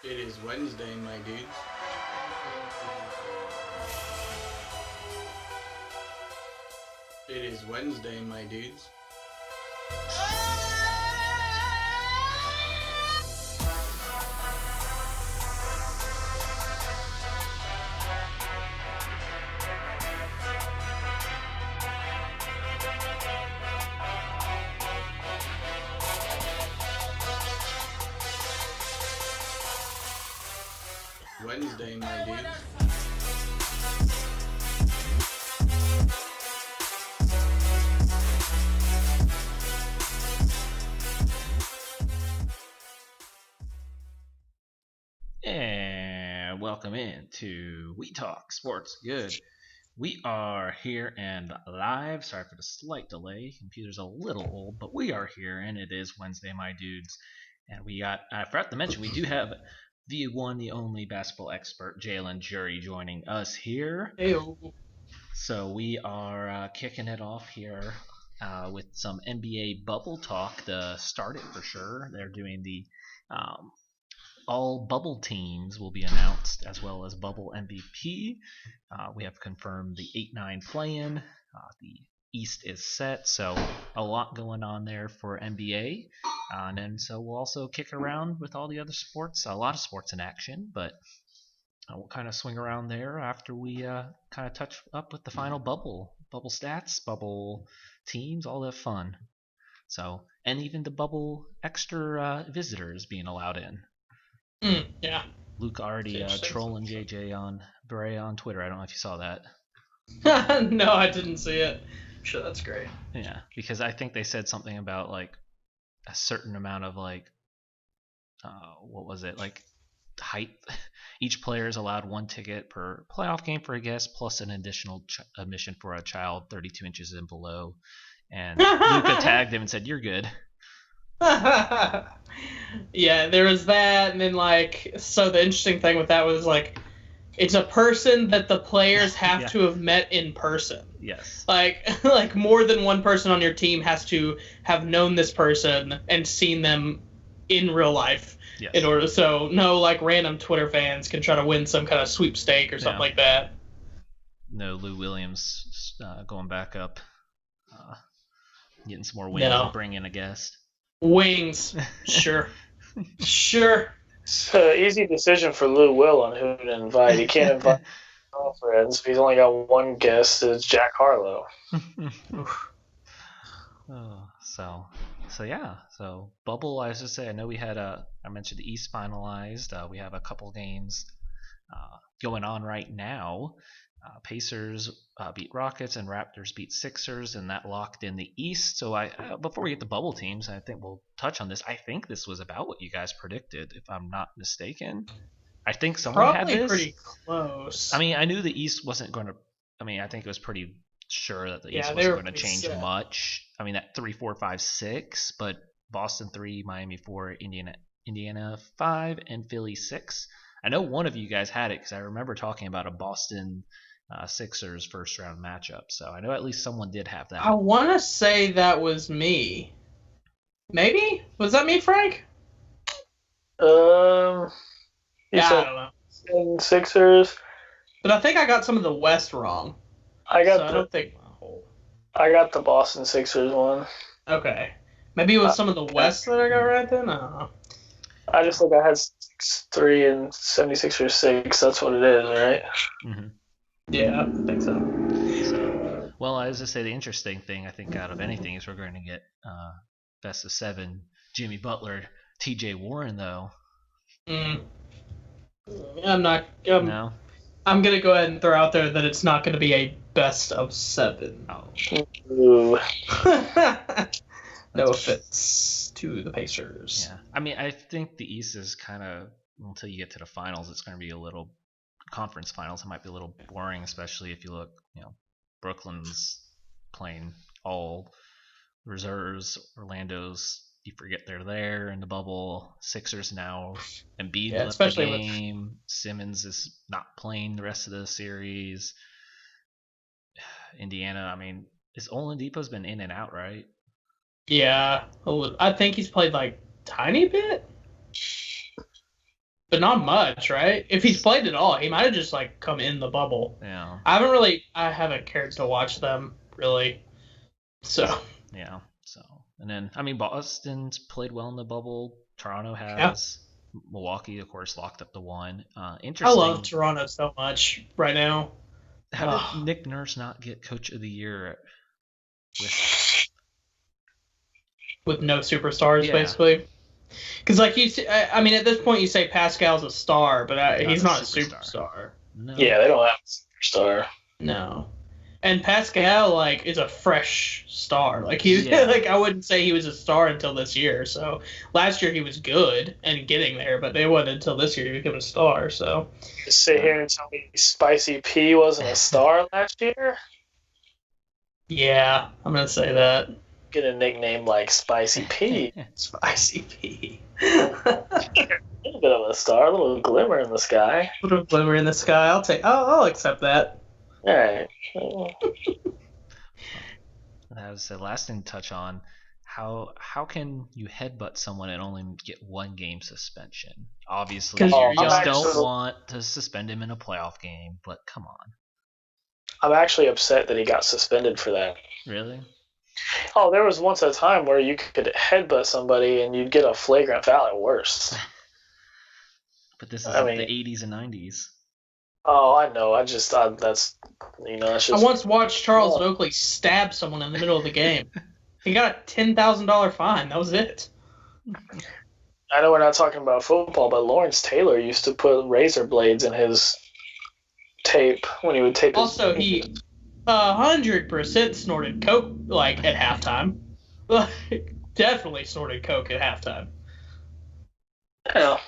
It is Wednesday, my dudes. It is Wednesday, my dudes. Wednesday, my dudes. And welcome in to We Talk Sports Good. We are here and live. Sorry for the slight delay. Computer's a little old, but we are here, and it is Wednesday, my dudes. And I forgot to mention, we do have the one, the only basketball expert, Jalen Jury, joining us here. Ew. So we are kicking it off here with some NBA bubble talk to start it for sure. They're doing the all bubble teams will be announced, as well as bubble MVP. We have confirmed the 8-9 play-in. The East is set, so a lot going on there for NBA. And then so we'll also kick around with all the other sports. A lot of sports in action, but we'll kind of swing around there after we kind of touch up with the final bubble stats, bubble teams, all that fun. So, and even the bubble extra visitors being allowed in. Yeah. Luke already trolling JJ on Bray on Twitter. I don't know if you saw that. No, I didn't see it. I'm sure that's great. Yeah, because I think they said something about like a certain amount of like, what was it, like height. Each player is allowed one ticket per playoff game for a guest, plus an additional admission for a child 32 inches and below. And Luca tagged him and said, "You're good." Yeah, there was that, and then so the interesting thing with that was it's a person that the players have Yeah. to have met in person. Yes. Like more than one person on your team has to have known this person and seen them in real life. Yes. In order, so no random Twitter fans can try to win some kind of sweepstake or something like that. No Lou Williams going back up, getting some more wins No. and bring in a guest. Wings, sure. Sure. It's an easy decision for Lou Will on who to invite. He can't invite girlfriends if he's only got one guest. It's Jack Harlow. So yeah. So bubble. I was just say. I know we had I mentioned the East finalized. We have a couple games going on right now. Pacers beat Rockets and Raptors beat Sixers, and that locked in the East. So before we get to bubble teams, I think we'll touch on this. I think this was about what you guys predicted, if I'm not mistaken. I think someone Probably had this. pretty close. I mean, I knew the East wasn't going to. I mean, I think it was pretty sure that the East they wasn't were going to pretty change set. much. I mean, that 3, 4, 5, 6, but Boston 3, Miami 4, Indiana 5, and Philly 6. I know one of you guys had it because I remember talking about a Boston Sixers first round matchup. So I know at least someone did have that. I want to say that was me. Maybe? Was that me, Frank? You Yeah, I said don't know. Sixers. But I think I got some of the West wrong. I So got I don't think. I got the Boston Sixers one. Okay. Maybe it was some of the West that I got right then? I don't know. I just think I had 6-3 and 76ers 6. That's what it is, right? Mm-hmm. Yeah, I think so. Well, as I say, the interesting thing I think out of anything is we're going to get best of 7 Jimmy Butler, T.J. Warren though. I'm not. No. I'm gonna go ahead and throw out there that it's not gonna be a best of 7. Oh. Ooh. No offense to the Pacers. Yeah. I mean, I think the East is kind of, until you get to the finals, it's going to be a little, conference finals, it might be a little boring, especially if you look, Brooklyn's playing all reserves, Orlando's, you forget they're there in the bubble, Sixers now, Embiid left the especially game, Simmons is not playing the rest of the series, Indiana, I mean, Oladipo's been in and out, right? Yeah, I think he's played tiny bit. but not much, right? If he's played at all, he might have just like come in the bubble. Yeah. I haven't cared to watch them really. So Yeah. So, and then I mean, Boston's played well in the bubble. Toronto has. Milwaukee, of course, locked up the one. I Interesting. love Toronto so much right now. How did Nick Nurse not get Coach of the Year with no superstars, Yeah. basically? Because like you, I mean, at this point you say Pascal's a star, but he's not a superstar. No. Yeah, they don't have a superstar. No. And Pascal like is a fresh star. Like he's Yeah. like I wouldn't say he was a star until this year. So last year he was good and getting there, but they wasn't until this year he became a star. So Just sit here and tell me Spicy P wasn't a star last year? yeah, I'm gonna say that. Get a nickname like Spicy P. Spicy P. A little bit of a star, a little glimmer in the sky. Little glimmer in the sky. I'll accept that. All right. That was the last thing to touch on. How can you headbutt someone and only get one game suspension? Obviously, 'Cause you just I'm don't actually- want to suspend him in a playoff game, but come on. I'm actually upset that he got suspended for that. Really? Oh, there was once a time where you could headbutt somebody and you'd get a flagrant foul at worst. But this is I mean- the 80s and 90s. Oh, I know. That's just. That's I once watched Charles Oakley stab someone in the middle of the game. He got a $10,000 fine. That was it. I know we're not talking about football, but Lawrence Taylor used to put razor blades in his tape when he would tape. Also, he 100% snorted coke like at halftime. Definitely snorted coke at halftime. Yeah.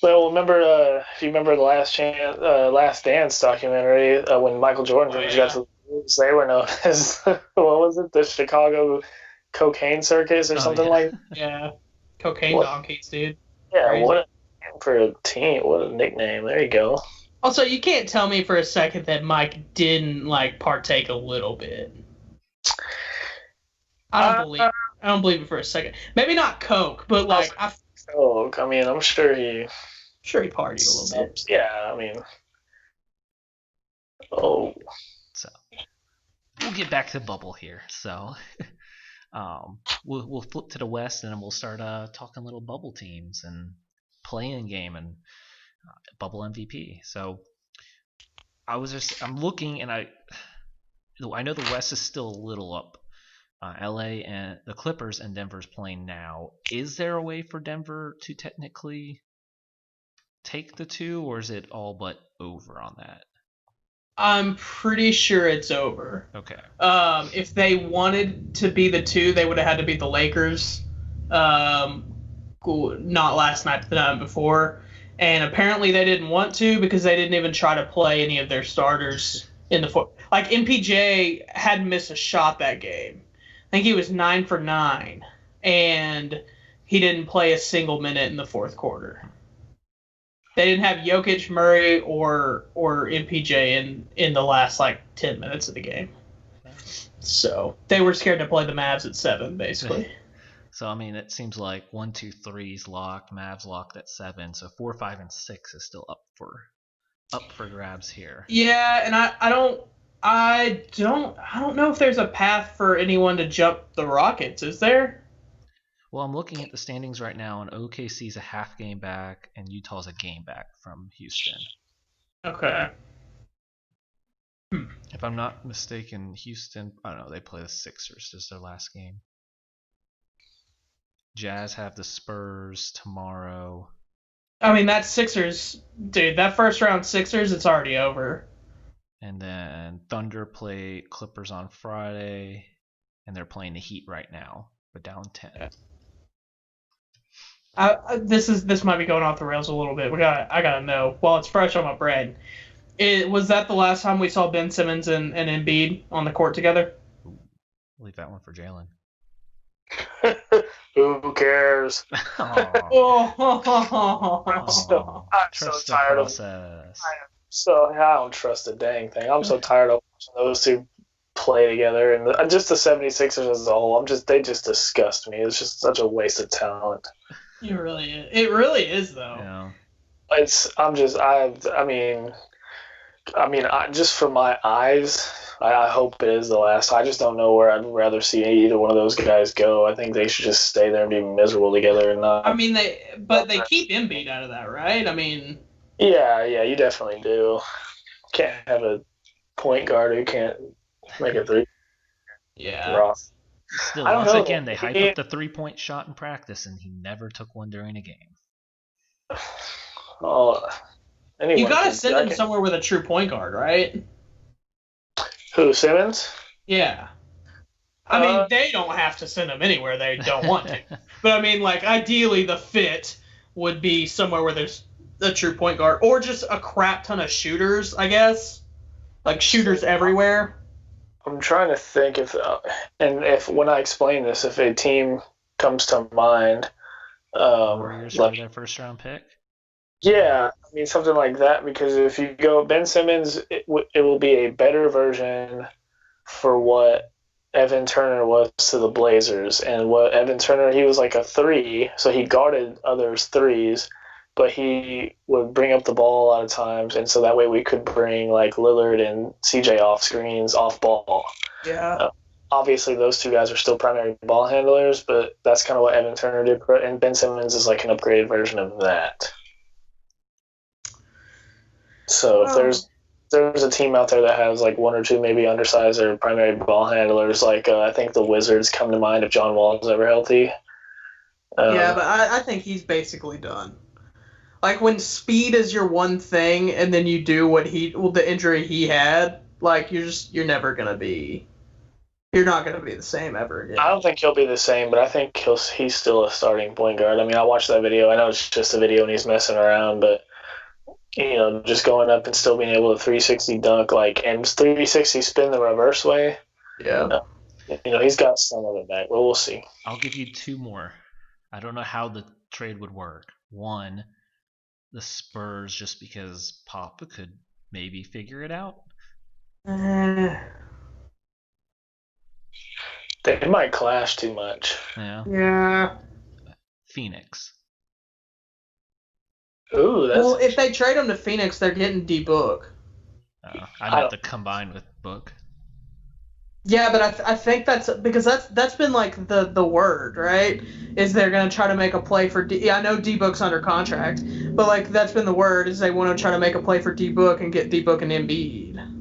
Well, remember if you remember the Last Dance documentary when Michael Jordan got to the Bulls, they were known as what was it, the Chicago Cocaine Circus or something yeah. like. Yeah, cocaine What? donkeys, dude. Yeah, Crazy. what a, for a team, what a nickname. There you go. Also, you can't tell me for a second that Mike didn't like partake a little bit. I don't believe it for a second. Maybe not coke, but like I'm Oh, I mean, I'm sure he. sure he partied a little bit. Yeah, I mean. Oh. So we'll get back to bubble here. So we'll flip to the West and then we'll start talking little bubble teams and playing game and bubble MVP. So I'm looking and I know the West is still a little up. LA and the Clippers and Denver's playing now. Is there a way for Denver to technically take the two, or is it all but over on that? I'm pretty sure it's over. Okay. If they wanted to be the two, they would have had to beat the Lakers. Not last night, but the night before. And apparently they didn't want to because they didn't even try to play any of their starters in the fourth. Like MPJ hadn't missed a shot that game. I think he was 9 for 9, and he didn't play a single minute in the fourth quarter. They didn't have Jokic, Murray, or MPJ in the last like 10 minutes of the game. So they were scared to play the Mavs at 7, basically. So I mean, it seems like 1, 2, 3's locked, Mavs locked at 7. So 4, 5, and 6 is still up for grabs here. Yeah, and I don't know if there's a path for anyone to jump the Rockets. Is there? Well, I'm looking at the standings right now, and OKC's a half game back, and Utah's a game back from Houston. Okay. If I'm not mistaken, Houston, I don't know, they play the Sixers. This is their last game. Jazz have the Spurs tomorrow. I mean, that Sixers, dude, that first round Sixers, it's already over. And then Thunder play Clippers on Friday, and they're playing the Heat right now, but down 10. This might be going off the rails a little bit. I gotta know while it's fresh on my brain. Was that the last time we saw Ben Simmons and Embiid on the court together? Leave that one for Jalen. Who cares? Oh, I'm so Trust the tired of. process. So I don't trust a dang thing. I'm so tired of watching those two play together, and just the 76ers as a whole. They just disgust me. It's just such a waste of talent. It really is. It really is, though. Yeah. Just for my eyes, I hope it is the last. I just don't know where I'd rather see either one of those guys go. I think they should just stay there and be miserable together and not. I mean, they keep Embiid out of that, right? I mean, Yeah, you definitely do. Can't have a point guard who can't make a three. yeah. Raw. Still, I don't once know. again, they hype up the 3-point shot in practice, and he never took one during a game. Oh, You gotta send him somewhere with a true point guard, right? Who, Simmons? Yeah. I mean, they don't have to send him anywhere they don't want to. But I mean, like, ideally, the fit would be somewhere where there's a true point guard, or just a crap ton of shooters, I guess. Like shooters everywhere. I'm trying to think if when I explain this, if a team comes to mind, Warriors like, for their first round pick. yeah, I mean something like that. Because if you go Ben Simmons, it will be a better version for what Evan Turner was to the Blazers, and what Evan Turner, he was like a 3, so he guarded others' threes, but he would bring up the ball a lot of times, and so that way we could bring like Lillard and CJ off screens, off ball. Yeah. Obviously, those two guys are still primary ball handlers, but that's kind of what Evan Turner did, and Ben Simmons is like an upgraded version of that. So if there's a team out there that has like one or two maybe undersized or primary ball handlers, like I think the Wizards come to mind if John Wall's ever healthy. Yeah, but I think he's basically done. Like when speed is your one thing, and then you do the injury he had, like you're never gonna be. You're not gonna be the same ever again. I don't think he'll be the same, but I think he's still a starting point guard. I mean, I watched that video. I know it's just a video and he's messing around, but just going up and still being able to 360 dunk, and 360 spin the reverse way. Yeah. He's got some of it back, but we'll see. I'll give you 2 more. I don't know how the trade would work. 1, the Spurs, just because Papa could maybe figure it out. They might clash too much. Yeah. Yeah. Phoenix. Ooh, Well, if they trade him to Phoenix, they're getting D-Book. I'd have to combine with Book. Yeah, but I think that's because that's been like the word, right? Is they're gonna try to make a play for D. Yeah, I know D-Book's under contract, but like that's been the word is they want to try to make a play for D-Book and get D-Book and Embiid.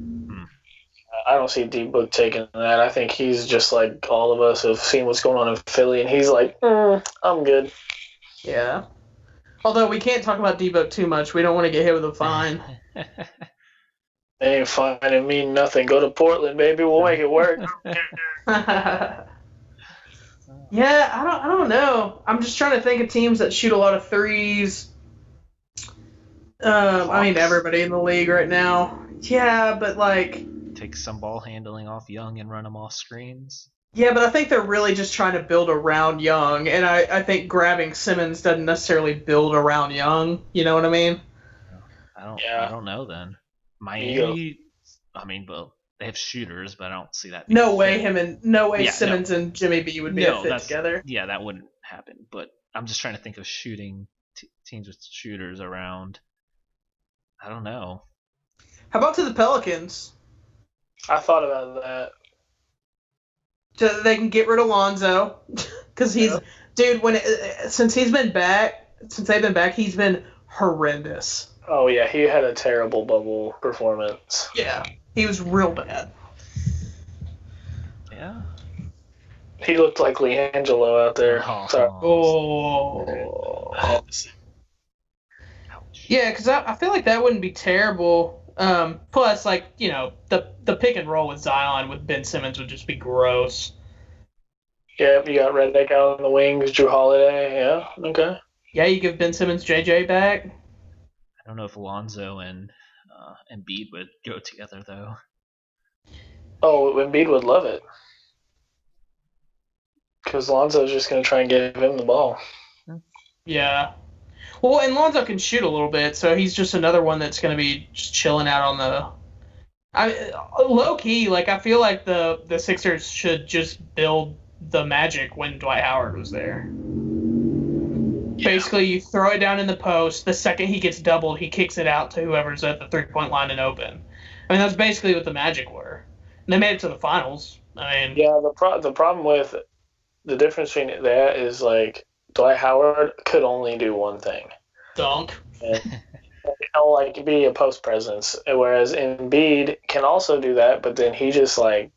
I don't see D-Book taking that. I think he's just like all of us have seen what's going on in Philly, and he's like, I'm good. Yeah. Although we can't talk about D-Book too much. We don't want to get hit with a fine. They ain't finding me nothing. Go to Portland, baby. We'll make it work. Yeah, I don't know. I'm just trying to think of teams that shoot a lot of threes. I mean everybody in the league right now. Yeah, but like take some ball handling off Young and run them off screens. Yeah, but I think they're really just trying to build around Young, and I think grabbing Simmons doesn't necessarily build around Young. You know what I mean? I don't know then. Miami, I mean, well, they have shooters, but I don't see that. No way Simmons and Jimmy B would be a fit together. Yeah, that wouldn't happen. But I'm just trying to think of shooting teams with shooters around. I don't know. How about to the Pelicans? I thought about that. So they can get rid of Lonzo, because since they've been back, he's been horrendous. Oh yeah, he had a terrible bubble performance. Yeah, he was real bad. Yeah. He looked like LiAngelo out there. Sorry. Oh. Yeah, because I feel like that wouldn't be terrible. Plus, like, the pick and roll with Zion with Ben Simmons would just be gross. Yeah, you got Redick out on the wings, Drew Holiday. Yeah, okay. Yeah, you give Ben Simmons JJ back. I don't know if Alonzo and Embiid would go together, though. Oh, Embiid would love it. Because Lonzo's just going to try and give him the ball. Yeah. Well, and Lonzo can shoot a little bit, so he's just another one that's going to be just chilling out on the... low key, like, I feel like the Sixers should just build the Magic when Dwight Howard was there. Basically, you throw it down in the post. The second he gets doubled, he kicks it out to whoever's at the 3-point line and open. I mean, that's basically what the Magic were. And they made it to the finals. I mean, Yeah, the problem with the difference between that is like Dwight Howard could only do one thing. dunk. And he'll like be a post presence, whereas Embiid can also do that, but then he just like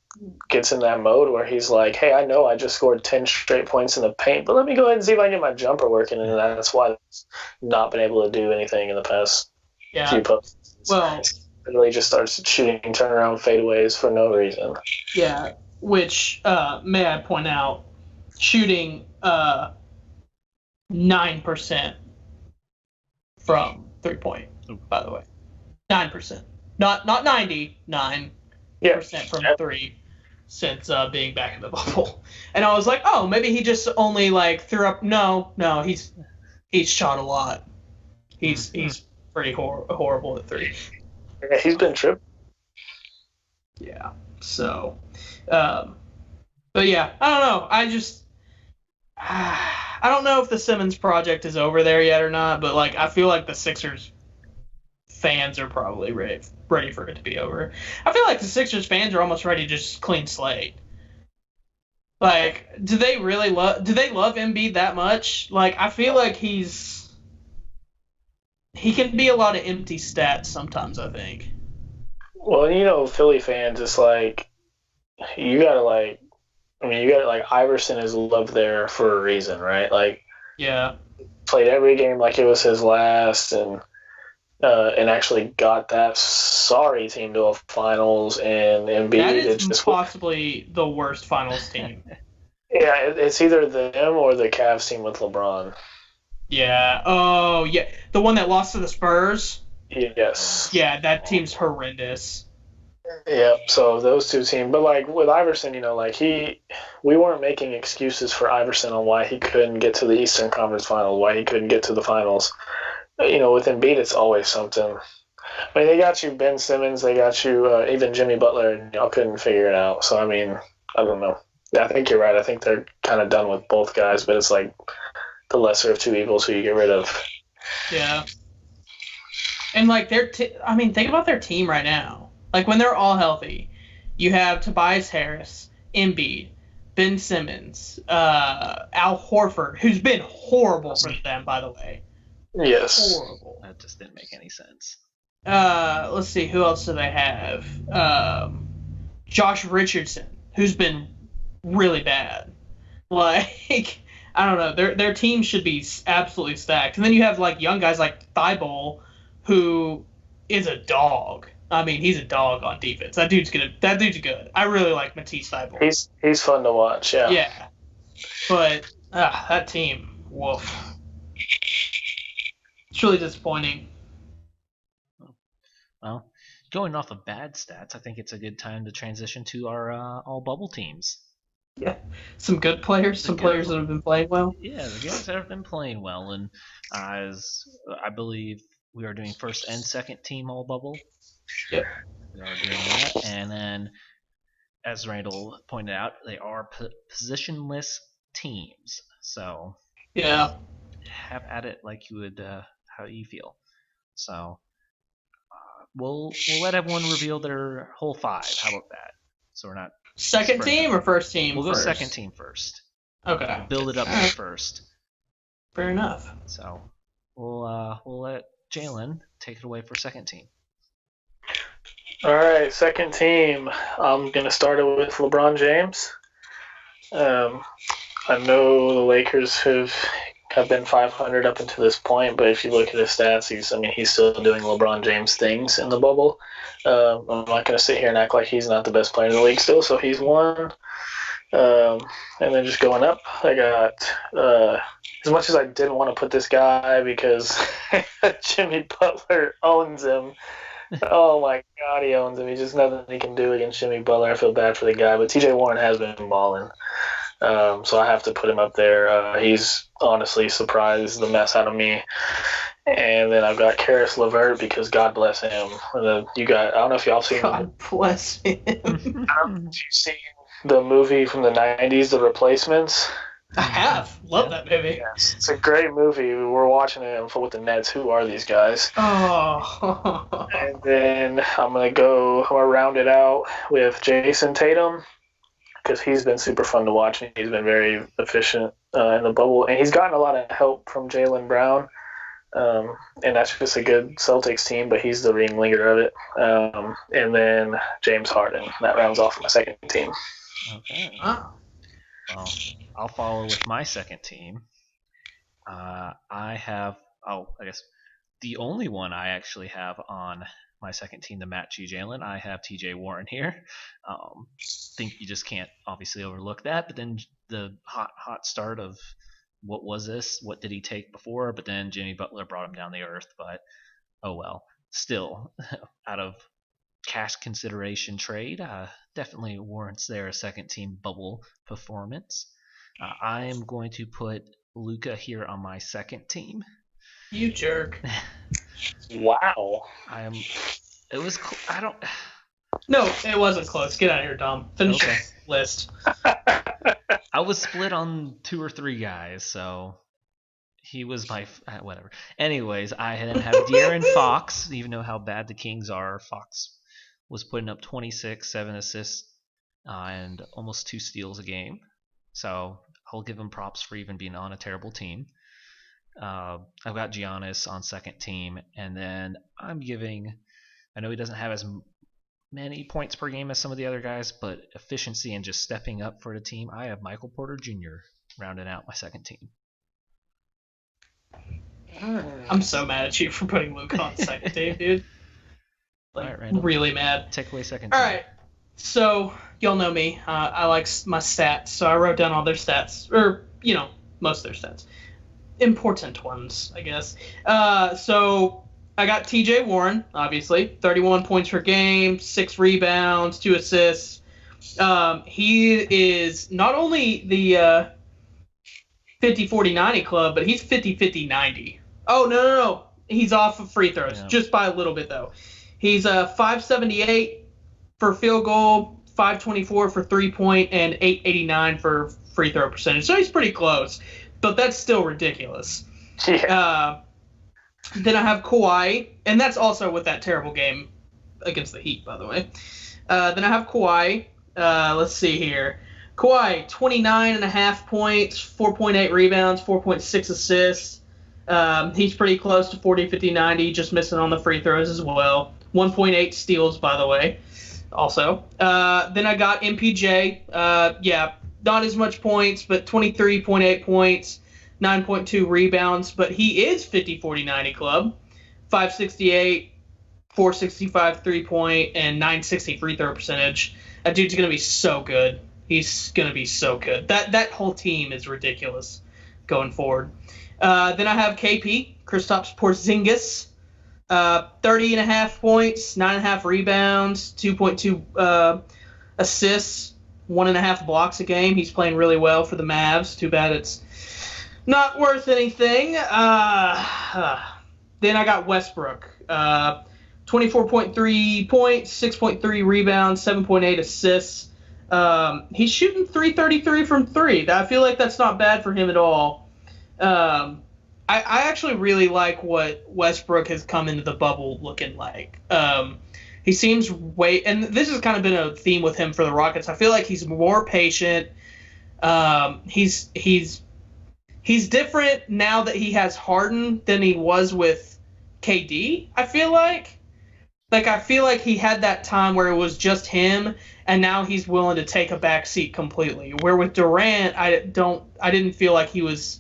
gets in that mode where he's like, hey, I know I just scored 10 straight points in the paint, but let me go ahead and see if I can get my jumper working, and that's why he's not been able to do anything in the past few Yeah. posts. Well, Literally just starts shooting turnaround fadeaways for no reason. yeah. Which, may I point out, shooting 9% from 3-point, by the way. 9%. Not 90, 9% Yeah, from 3 since being back in the bubble. And I was like, oh, maybe he just only like threw up. No, he's shot a lot. He's pretty horrible at 3. yeah, he's been tripping. Yeah. So, but yeah, I don't know. I don't know if the Simmons project is over there yet or not, but like I feel like the Sixers fans are probably ready for it to be over. I feel like the Sixers fans are almost ready to just clean slate. Like, do they love Embiid that much? Like, I feel like he can be a lot of empty stats sometimes, I think. Well, Philly fans, it's like you gotta like Iverson is loved there for a reason, right? Like, Yeah. played every game like it was his last, and actually got that sorry team to a finals, and Embiid. That is it's just possibly the worst finals team. yeah, it's either them or the Cavs team with LeBron. Yeah. Oh, yeah. The one that lost to the Spurs? Yes. Yeah, that team's horrendous. Yep. So those two teams, but like with Iverson, we weren't making excuses for Iverson on why he couldn't get to the Eastern Conference Finals, why he couldn't get to the finals. With Embiid, it's always something. I mean, they got you Ben Simmons, they got you even Jimmy Butler, and y'all couldn't figure it out. So I mean, I don't know. Yeah, I think you're right. I think they're kind of done with both guys, but it's like the lesser of two evils who you get rid of. Yeah. And like I mean, think about their team right now. Like when they're all healthy, you have Tobias Harris, Embiid, Ben Simmons, Al Horford, who's been horrible for them, by the way. Yes. Horrible. That just didn't make any sense. Let's see, who else do they have? Josh Richardson, who's been really bad. Like, I don't know. Their team should be absolutely stacked. And then you have like young guys like Thibault, who is a dog. I mean, he's a dog on defense. That dude's good. I really like Matisse Thibault. He's fun to watch. Yeah. Yeah. But that team, woof. It's really disappointing. Well, going off of bad stats, I think it's a good time to transition to our all bubble teams. Yeah. Some good players, some players that have been playing well. Yeah, the guys that have been playing well, and as I believe we are doing first and second team all bubble. Yep. We are doing that, and then as Randall pointed out, they are positionless teams. So Yeah. have at it like you would, how you feel. So we'll let everyone reveal their whole 5. How about that? So we're not Second team or first team? We'll first? go second team first. Okay. Build it up Alright. first. Fair enough. So we'll let Jalen take it away for second team. All right, second team. I'm gonna start it with LeBron James. I know the Lakers have been 500 up until this point, but if you look at his stats, he's still doing LeBron James things in the bubble. I'm not gonna sit here and act like he's not the best player in the league still. So he's one. And then just going up, I got as much as I didn't want to put this guy because Jimmy Butler owns him. Oh my God, he owns him. He's just nothing he can do against Jimmy Butler. I feel bad for the guy, but TJ Warren has been balling, so I have to put him up there. He's honestly surprised the mess out of me. And then I've got Karis LeVert because God bless him. I don't know if y'all seen. God bless him. I don't know if you've seen the movie from the 90s, The Replacements. I have. Love that movie. Yes, it's a great movie. We're watching it with the Nets. Who are these guys? Oh. And then I'm gonna round it out with Jason Tatum because he's been super fun to watch and he's been very efficient in the bubble, and he's gotten a lot of help from Jaylen Brown. And that's just a good Celtics team, but he's the ringleader of it. And then James Harden. That rounds off my second team. Okay. Oh. Well, I'll follow with my second team. I have, I guess the only one I actually have on my second team to match you, Jalen. I have TJ Warren here. Think you just can't obviously overlook that, but then the hot start of what was this? What did he take before? But then Jimmy Butler brought him down the earth. But oh well. Still, out of cash consideration trade, definitely warrants there a second team bubble performance. I am going to put Luka here on my second team. You jerk. Wow. It was. I don't. No, it wasn't close. Get out of here, Dom. Finish Okay. this list. I was split on 2 or 3 guys, so he was my whatever. Anyways, I then have De'Aaron Fox. Even though how bad the Kings are, Fox was putting up 26, 7 assists, and almost 2 steals a game. So I'll give him props for even being on a terrible team. I've got Giannis on second team, and then I'm giving. I know he doesn't have as many points per game as some of the other guys, but efficiency and just stepping up for the team, I have Michael Porter Jr. rounding out my second team. I'm so mad at you for putting Luke on second team, dude. Like, All right, Randall. really mad. Take away second team. All right. So, y'all know me. I like my stats, so I wrote down all their stats. Or, most of their stats. Important ones, I guess. So, I got TJ Warren, obviously. 31 points per game, 6 rebounds, 2 assists. He is not only the 50-40-90 club, but he's 50-50-90. Oh, no. He's off of free throws, just by a little bit, though. He's 578 for field goal, 524 for three-point, and 889 for free throw percentage. So he's pretty close, but that's still ridiculous. Yeah. Then I have Kawhi, and that's also with that terrible game against the Heat, by the way. Then I have Kawhi. Let's see here. Kawhi, 29.5 points, 4.8 rebounds, 4.6 assists. He's pretty close to 40-50-90, just missing on the free throws as well. 1.8 steals, by the way, also. Then I got MPJ. Not as much points, but 23.8 points, 9.2 rebounds. But he is 50-40-90 club. 568, 465 3-point, and 960 free throw percentage. That dude's going to be so good. He's going to be so good. That whole team is ridiculous going forward. Then I have KP, Kristaps Porzingis. 30.5 points, 9.5 rebounds, 2.2 assists, 1.5 blocks a game. He's playing really well for the Mavs. Too bad it's not worth anything. Then I got Westbrook. 24.3 points, 6.3 rebounds, 7.8 assists. He's shooting 333 from 3. I feel like that's not bad for him at all. I actually really like what Westbrook has come into the bubble looking like. He seems and this has kind of been a theme with him for the Rockets. I feel like he's more patient. He's different now that he has Harden than he was with KD. I feel like he had that time where it was just him, and now he's willing to take a back seat completely. Where with Durant, I didn't feel like he was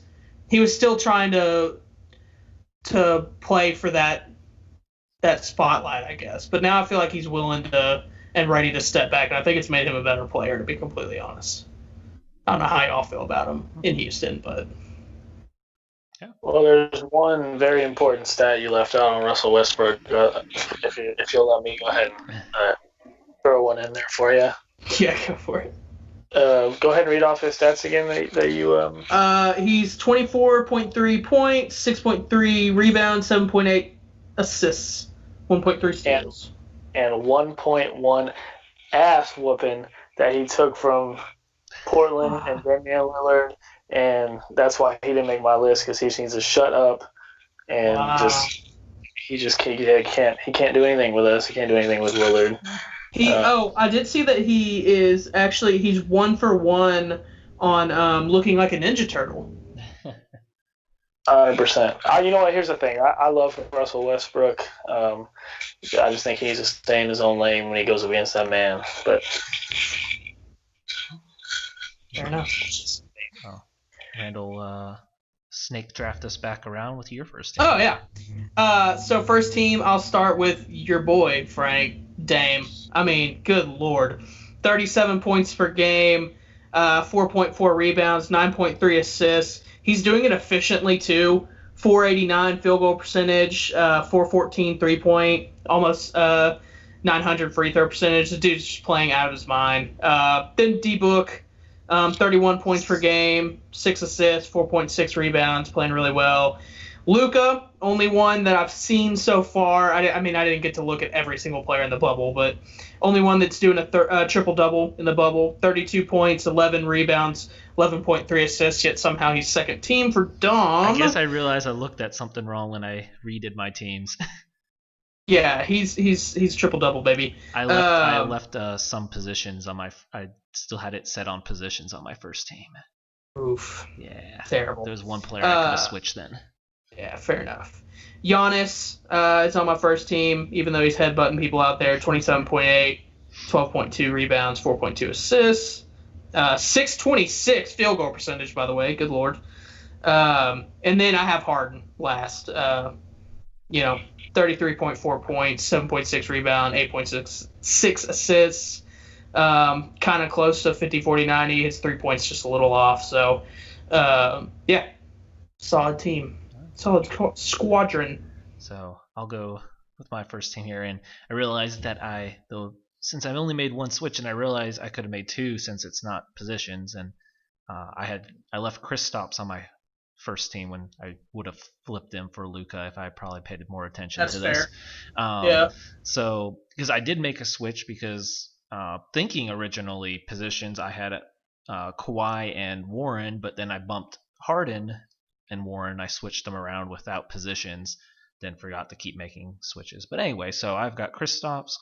still trying to play for that spotlight, I guess. But now I feel like he's willing to and ready to step back, and I think it's made him a better player, to be completely honest. I don't know how y'all feel about him in Houston, but... Well, there's one very important stat you left out on Russell Westbrook. If you'll let me go ahead and throw one in there for you. Yeah, go for it. Go ahead and read off his stats again that you... He's 24.3 points, 6.3 rebounds, 7.8 assists, 1.3 steals. And 1.1 ass whooping that he took from Portland and Damian Lillard and that's why he didn't make my list because he just needs to shut up and Wow. he can't do anything with us. He can't do anything with Lillard. I did see that he's 1-for-1 on looking like a Ninja Turtle. 100%. You know what? Here's the thing. I love Russell Westbrook. I just think he needs to stay in his own lane when he goes against that man. But Fair enough. Oh, Randall, snake draft us back around with your first team. Oh, yeah. So first team, I'll start with your boy, Frank Dame. I mean, good Lord. 37 points per game, 4.4 rebounds, 9.3 assists. He's doing it efficiently, too. 489 field goal percentage, 414 3-point, almost 900 free throw percentage. The dude's just playing out of his mind. Then D-Book, 31 points per game, 6 assists, 4.6 rebounds, playing really well. Luka, only one that I've seen so far. I didn't get to look at every single player in the bubble, but only one that's doing a triple-double in the bubble. 32 points, 11 rebounds, 11.3 assists, yet somehow he's second team for Dom. I guess I realized I looked at something wrong when I redid my teams. Yeah, he's triple-double, baby. I left some positions on my. I still had it set on positions on my first team. Oof. Yeah. Terrible. There was one player I could have switched then. Yeah, fair enough. Giannis is on my first team, even though he's headbutting people out there. 27.8, 12.2 rebounds, 4.2 assists, 626 field goal percentage, by the way. Good Lord. And then I have Harden last. 33.4 points, 7.6 rebound, 8.6 assists. Kind of close to 50-40-90. His 3 points just a little off. So, yeah, solid team. Solid squadron. So I'll go with my first team here, and I realized that since I only made one switch, and I realized I could have made two since it's not positions, and I left Kristaps on my first team when I would have flipped him for Luka if I probably paid more attention to this. Yeah. So because I did make a switch because thinking originally positions I had Kawhi and Warren, but then I bumped Harden and Warren. I switched them around without positions, then forgot to keep making switches. But anyway, so I've got Kristaps,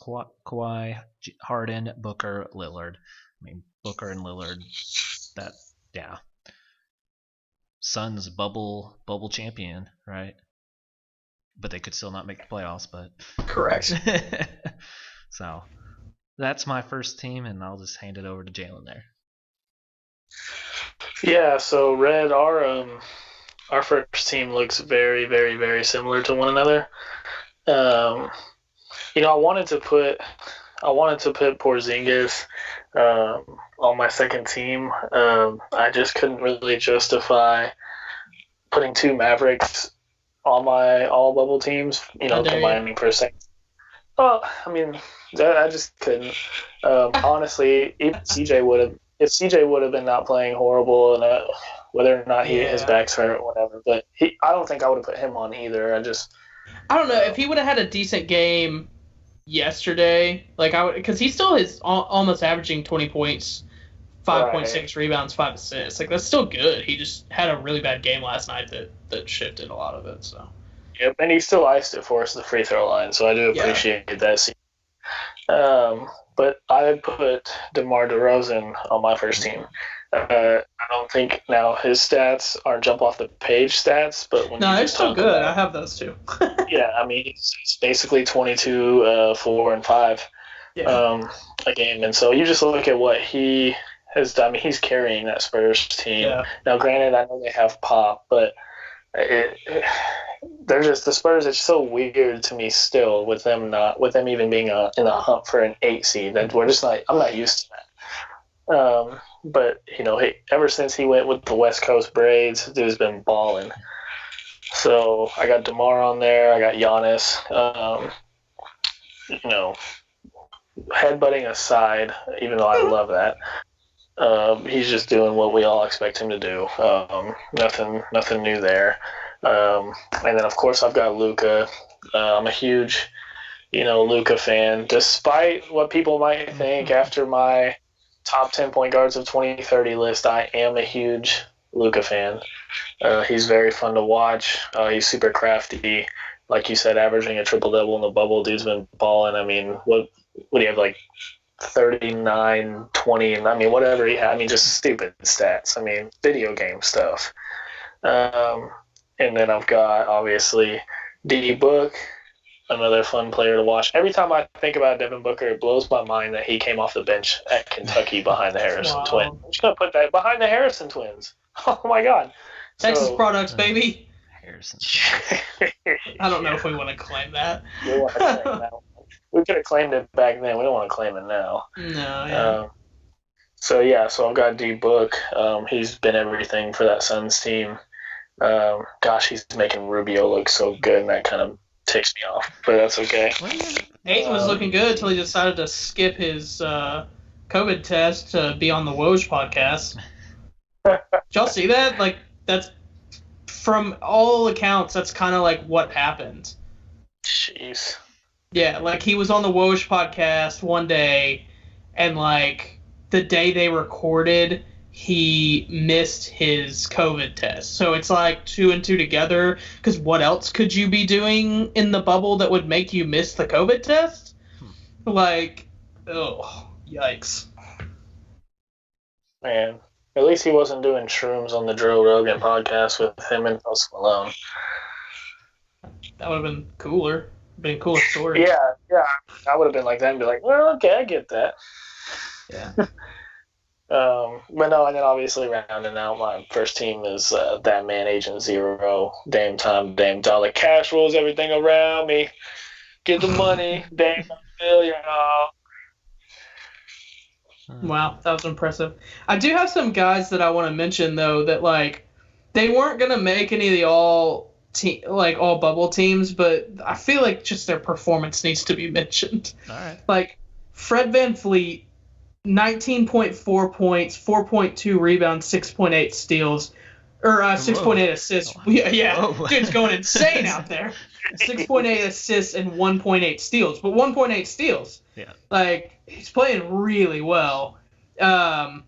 Kawhi, Harden, Booker, Lillard. I mean, Booker and Lillard, yeah. Suns bubble champion, right? But they could still not make the playoffs, but Correct. So that's my first team, and I'll just hand it over to Jalen there. Yeah, so Red, our first team looks very, very, very similar to one another. I wanted to put Porzingis on my second team. I just couldn't really justify putting two Mavericks on my all bubble teams. Combining for a second. Well, I mean, I just couldn't. Honestly, even CJ would have. If CJ would have been not playing horrible, and whether or not his back's hurt or whatever, but I don't think I would have put him on either. I don't know if he would have had a decent game yesterday, because he still is almost averaging 20 points, 5.6 rebounds, 5 assists. Like, that's still good. He just had a really bad game last night that shifted a lot of it. So. Yep, and he still iced it for us at the free throw line, so I do appreciate that. But I put DeMar DeRozan on my first team. I don't think now his stats aren't jump off the page stats, but when they're still good. I have those too. Yeah, I mean he's basically 22, 4 and 5 a game, and so you just look at what he has done. I mean, he's carrying that Spurs team. Yeah. Now, granted, I know they have Pop, but they're just the Spurs. It's so weird to me still with them even being in the hunt for an 8 seed. That we're just not. I'm not used to that. But ever since he went with the West Coast Braids, dude's been balling. So I got DeMar on there. I got Giannis. Headbutting aside, even though I love that, he's just doing what we all expect him to do. Nothing new there. And then of course I've got Luka. I'm a huge, Luka fan. Despite what people might think after my top 10 point guards of 2030 list, I am a huge Luka fan. He's very fun to watch. He's super crafty. Like you said, averaging a triple-double in the bubble. Dude's been balling. I mean, what do you have, like 39, 20, and I mean, whatever he had. I mean, just stupid stats. I mean, video game stuff. And then I've got, obviously, D Book, another fun player to watch. Every time I think about Devin Booker, it blows my mind that he came off the bench at Kentucky behind the Harrison twins. I'm just going to put that behind the Harrison twins. Oh, my God. Texas products, baby. Harrison. I don't know if we want to claim that. We want to claim that one. We could have claimed it back then. We don't want to claim it now. No, yeah. So I've got D Book. He's been everything for that Suns team. Gosh, he's making Rubio look so good, and that kind of ticks me off, but that's okay. Ayton was looking good until he decided to skip his COVID test to be on the Woj podcast. Did y'all see that? Like, that's, from all accounts, that's kind of like what happened. Jeez. Yeah, like he was on the Woj podcast one day, and like the day they recorded, he missed his COVID test. So it's like 2 and 2 together, because what else could you be doing in the bubble that would make you miss the COVID test? Like, oh, yikes. Man, at least he wasn't doing shrooms on the Joe Rogan podcast with him and Post Malone. That would have been cooler. Been a cooler story. Yeah, I would have been like that and be like, well, okay, I get that. Yeah. But no, and then obviously rounding out my first team is that man, Agent Zero, Dame Time, Dame Dollar. Cash rules everything around me. Get the money, Dame Million. Wow, that was impressive. I do have some guys that I want to mention though that like they weren't gonna make any of the all bubble teams, but I feel like just their performance needs to be mentioned. All right. Like Fred VanVleet, 19.4 points, 4.2 rebounds, 6.8 steals, or 6.8 assists. Yeah. Whoa. Dude's going insane out there. 6.8 assists and 1.8 steals, but 1.8 steals. Yeah. Like, he's playing really well. And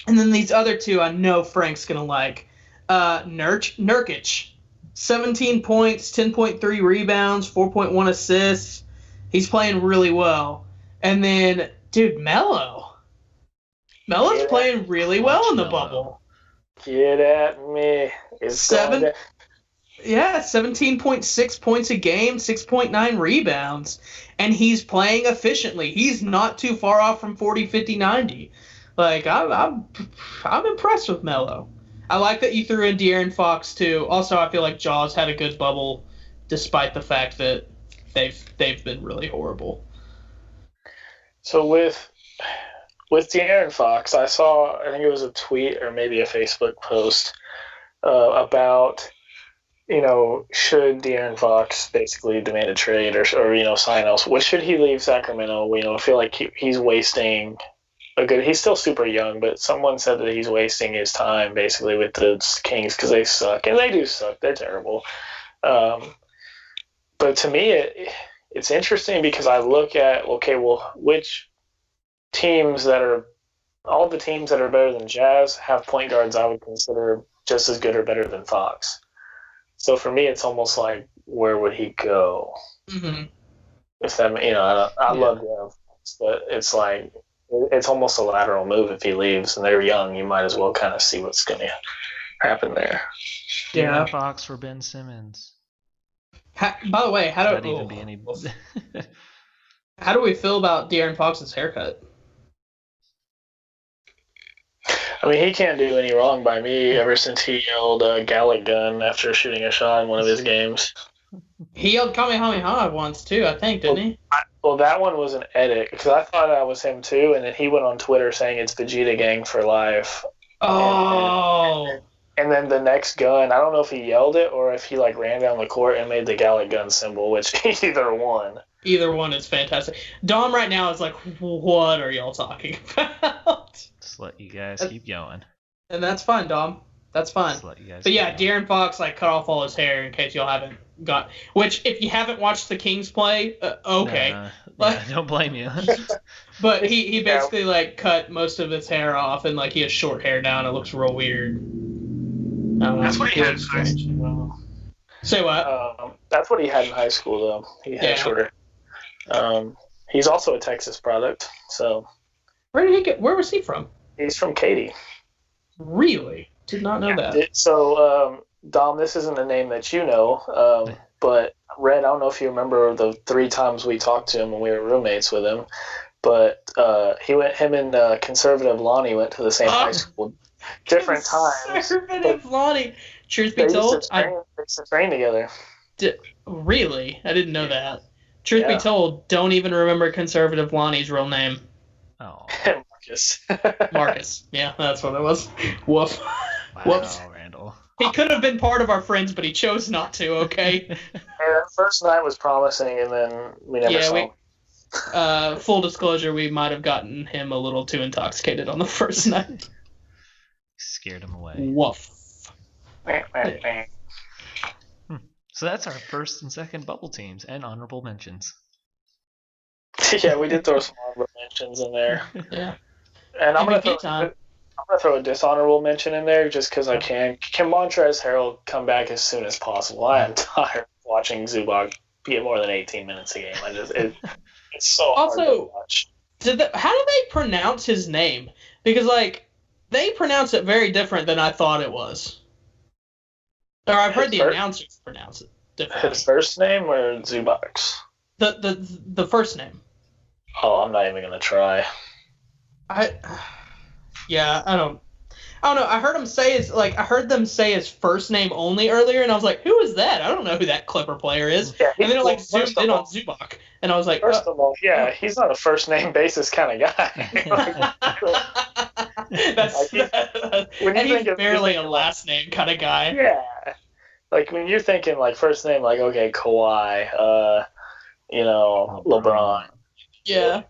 then these other two I know Frank's going to like. Nurkic, 17 points, 10.3 rebounds, 4.1 assists. He's playing really well. And then, dude, Melo's playing really well in the bubble. Get at me. It's 17.6 points a game, 6.9 rebounds. And he's playing efficiently. He's not too far off from 40, 50, 90. Like, I'm impressed with Melo. I like that you threw in De'Aaron Fox, too. Also, I feel like Jaws had a good bubble, despite the fact that they've been really horrible. So with De'Aaron Fox, I think it was a tweet or maybe a Facebook post about, should De'Aaron Fox basically demand a trade or sign else? What should he leave Sacramento? I feel like he's wasting he's still super young, but someone said that he's wasting his time basically with the Kings because they suck, and they do suck. They're terrible. But to me, it's interesting because I look at, which teams all the teams that are better than Jazz have point guards I would consider just as good or better than Fox. So for me, it's almost like, where would he go? Mm-hmm. If that, I love De'Aaron Fox, but it's like, it's almost a lateral move if he leaves, and they're young. You might as well kind of see what's going to happen there. Yeah. De'Aaron Fox for Ben Simmons. By the way, how do we feel about De'Aaron Fox's haircut? I mean, he can't do any wrong by me ever since he yelled Gallic gun after shooting a shot in one of his games. He yelled Kamehameha once, too, I think, didn't he? Well, that one was an edit, because I thought that was him, too, and then he went on Twitter saying it's Vegeta Gang for life. Oh. And then the next gun, I don't know if he yelled it or if he ran down the court and made the Gallic gun symbol, which either one. Either one is fantastic. Dom right now is like, what are y'all talking about? Just let you guys keep going. And that's fine, Dom. That's fine. Just let you guys but yeah, De'Aaron Fox cut off all his hair in case y'all haven't got. Which, if you haven't watched the Kings play, okay. Yeah, don't blame you. But he basically cut most of his hair off and he has short hair now and it looks real weird. That's what he had in high strange. school. Say what? That's what he had in high school, though. He had shorter. He's also a Texas product, so. Where was he from? He's from Katy. Really? Did not know that. So, Dom, this isn't a name that you know, but Red, I don't know if you remember the 3 times we talked to him when we were roommates with him, but him and Conservative Lonnie went to the same high school, different times. Conservative Lonnie. Truth be told, they used to train together. Really? I didn't know that. Truth be told, don't even remember Conservative Lonnie's real name. Oh. Marcus. Marcus. Yeah, that's what it was. Woof. Wow, Whoops. Randall. He could have been part of our friends, but he chose not to, okay? That first night was promising, and then we never saw him. Full disclosure, we might have gotten him a little too intoxicated on the first night. Scared him away. Woof. So that's our first and second bubble teams and honorable mentions. Yeah, we did throw some honorable mentions in there. Yeah. And I'm gonna time. throw a dishonorable mention in there just because I can. Can Montrezl Harrell come back as soon as possible? I am tired of watching Zubac get more than 18 minutes a game. It's so hard to watch. How do they pronounce his name? Because they pronounce it very different than I thought it was. Or I've heard the announcers pronounce it differently. His first name or Zubac's? The first name. Oh, I'm not even gonna try. I don't know. I heard them say his first name only earlier, and I was like, who is that? I don't know who that Clipper player is. Yeah, and then it zoomed in on Zubac, and I was like, first of all, he's not a first name basis kind of guy. He's barely a last name kind of guy. Yeah, like when you're thinking first name, okay, Kawhi, LeBron. Yeah.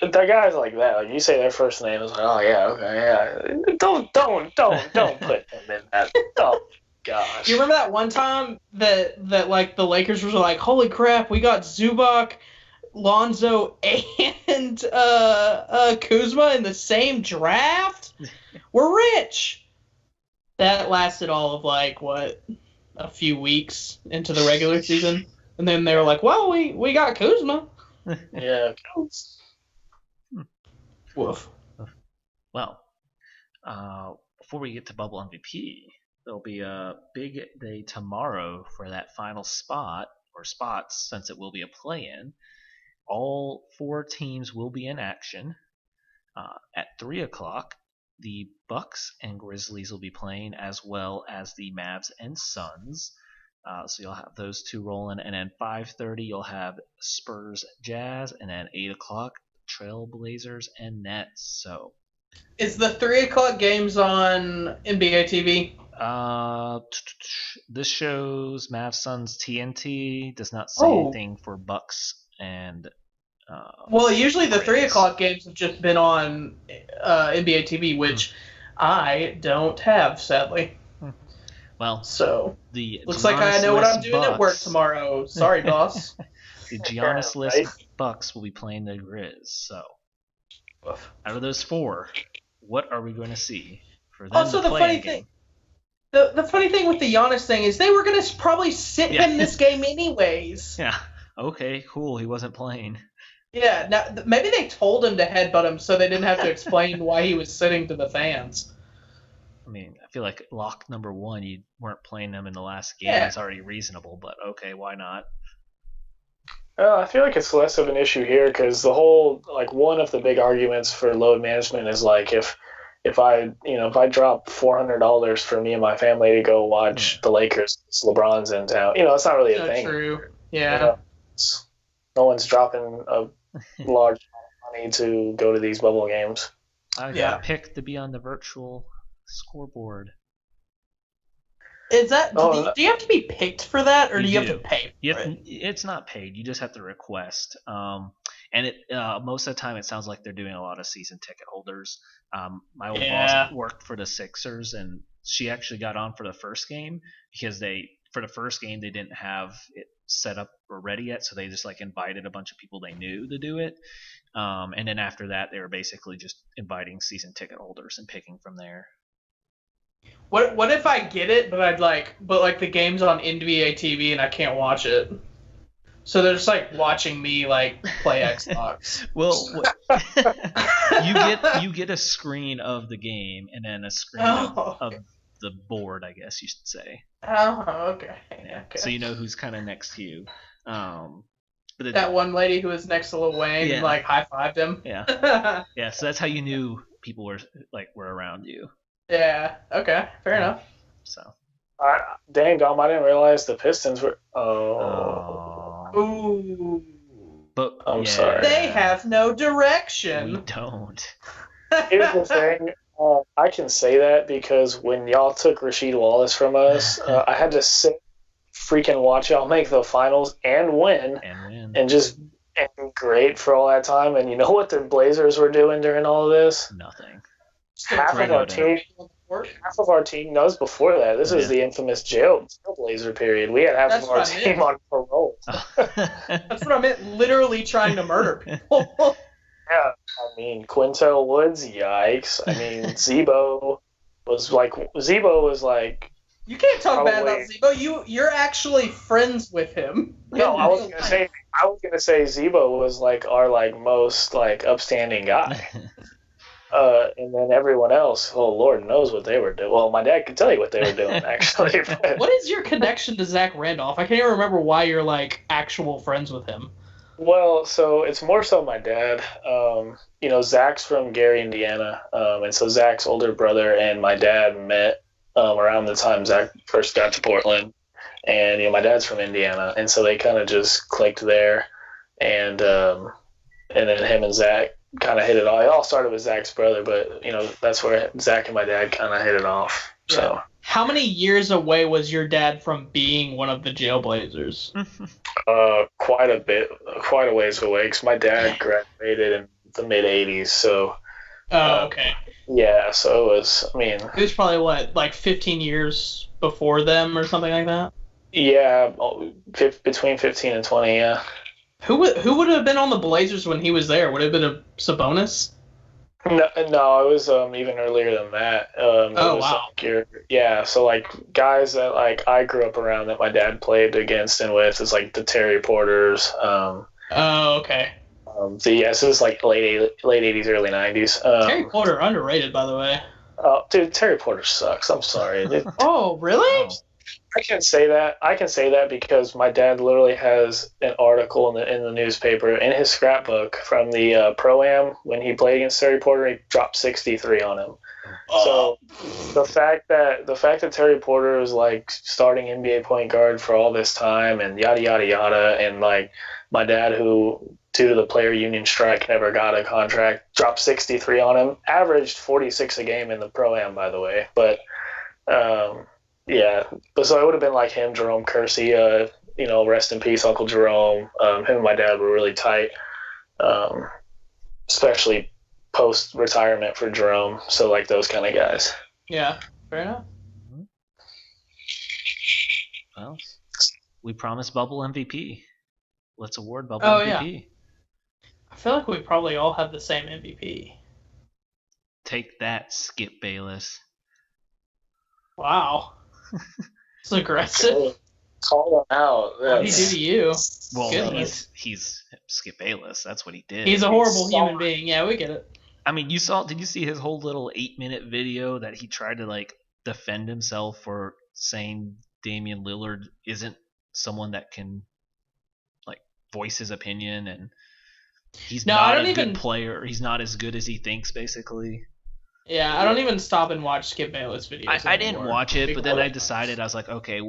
They're guys like that. You say their first name, it's like, oh yeah, okay, yeah. Don't put them in that. Oh gosh. You remember that one time that the Lakers were like, holy crap, we got Zubac, Lonzo, and Kuzma in the same draft? We're rich. That lasted all of a few weeks into the regular season, and then they were like, well, we got Kuzma. Yeah. Woof. Well, before we get to Bubble MVP, there'll be a big day tomorrow for that final spot, or spots, since it will be a play-in. All 4 teams will be in action. At 3 o'clock, the Bucks and Grizzlies will be playing, as well as the Mavs and Suns. So you'll have those 2 rolling, and then 5:30 you'll have Spurs Jazz, and then 8 o'clock Trailblazers and Nets. So is the 3 o'clock games on NBA TV? This shows Mavs Suns TNT. Does not say anything for Bucks and. Well, usually the 3 o'clock games have just been on NBA TV, which I don't have, sadly. Well, so the looks like I know what I'm doing at work tomorrow. Sorry, boss. The Giannis list Bucks will be playing the Grizz. So, out of those 4, what are we going to see for them to play again? The funny thing with the Giannis thing is they were going to probably sit him this game anyways. Yeah. Okay. Cool. He wasn't playing. Yeah. Now maybe they told him to headbutt him so they didn't have to explain why he was sitting to the fans. I mean, I feel like lock number 1, you weren't playing them in the last game. It's already reasonable, but okay, why not? I feel like it's less of an issue here because the whole one of the big arguments for load management is if I drop $400 for me and my family to go watch the Lakers, LeBron's in town. It's not really a thing. True. Yeah. No one's dropping a large amount of money to go to these bubble games. I got picked to be on the virtual scoreboard. Is that do you have to be picked for that, or do you have to pay for it? It's not paid. You just have to request. And it most of the time it sounds like they're doing a lot of season ticket holders. My old boss worked for the Sixers, and she actually got on for the first game because for the first game they didn't have it set up or ready yet, so they just invited a bunch of people they knew to do it. And then after that, they were basically just inviting season ticket holders and picking from there. What if I get it, but the game's on NBA TV and I can't watch it? So they're just like watching me like play Xbox. Well, you get a screen of the game and then a screen Oh, of okay. the board, I guess you should say. Oh, okay. Yeah. Okay. So you know who's kind of next to you. But That one lady who was next to Lil Wayne Yeah. and like high fived him. yeah, yeah. So that's how you knew people were around you. Yeah. Okay. Fair enough. So. Dang, Dom, I didn't realize the Pistons were. Oh. Ooh. But I'm sorry. They have no We direction. don't. Here's the thing. I can say that because when y'all took Rasheed Wallace from us, I had to sit freaking watch y'all make the finals and win And win. and be great for all that time. And you know what the Blazers were doing during all of this? Nothing. Half Right of our on team, half of our team knows before that. This is Yeah. the infamous jail Blazer period. We had half That's of our what I meant. team on parole. That's what I meant. Literally trying to murder people. Yeah, I mean Quintel Woods, yikes. I mean Zebo was like You can't talk bad about Probably. Zebo. You're actually friends with him. no, I was gonna say Zebo was like our like most like upstanding guy. And then everyone else, oh Lord knows what they were doing. Well, my dad could tell you what they were doing actually. But, What is your connection to Zach Randolph? I can't even remember why you're like actual friends with him. well, so it's more so my dad. Zach's from Gary, Indiana, and so Zach's older brother and my dad met around the time Zach first got to Portland, and my dad's from Indiana, and so they kind of just clicked there, and then him and Zach kind of hit it off. It all started with Zach's brother, but that's where Zach and my dad kind of hit it off. So How many years away was your dad from being one of the Jailblazers? quite a ways away, because my dad graduated in the mid '80s. So Oh, okay. yeah, so it was. I mean, It was probably like 15 years before them or something like that. yeah, between 15 and 20. Yeah. Who would have been on the Blazers when he was there? Would it have been a Sabonis? No, it was even earlier than that. It Oh, was wow. so like guys that like I grew up around that my dad played against and with is like the Terry Porters. Oh, okay. This is like late 80s, early 90s. Terry Porter underrated, by the way. Oh, dude, Terry Porter sucks. I'm sorry. Oh, really? Oh. I can say that. I can say that because my dad literally has an article in the newspaper in his scrapbook from the pro-am when he played against Terry Porter. He dropped 63 on him. So the fact that Terry Porter was like starting NBA point guard for all this time and yada yada yada, and like my dad, who due to the player union strike never got a contract, dropped 63 on him, averaged 46 a game in the pro-am, by the way, but. Yeah, but so it would have been like him, Jerome Kersey, rest in peace, Uncle Jerome. Him and my dad were really tight, especially post retirement for Jerome. So like those kind of guys. Yeah, fair enough. Well, we promised Bubble MVP. Let's award Bubble Oh, MVP. I feel like we probably all have the same MVP. Take that, Skip Bayless. Wow. It's aggressive. Call him out. What did he do to you? Well, Goodness. he's Skip Bayless. That's what he did. He's a horrible Sorry. human being. Yeah, we get it. I mean, did you see his whole little 8-minute video that he tried to like defend himself for saying Damian Lillard isn't someone that can like voice his opinion, and he's No, I not don't a even- good player. He's not as good as he thinks, basically. Yeah, I don't even stop and watch Skip Bayless videos. I didn't anymore. watch it, but then I Because- decided, I was like, okay,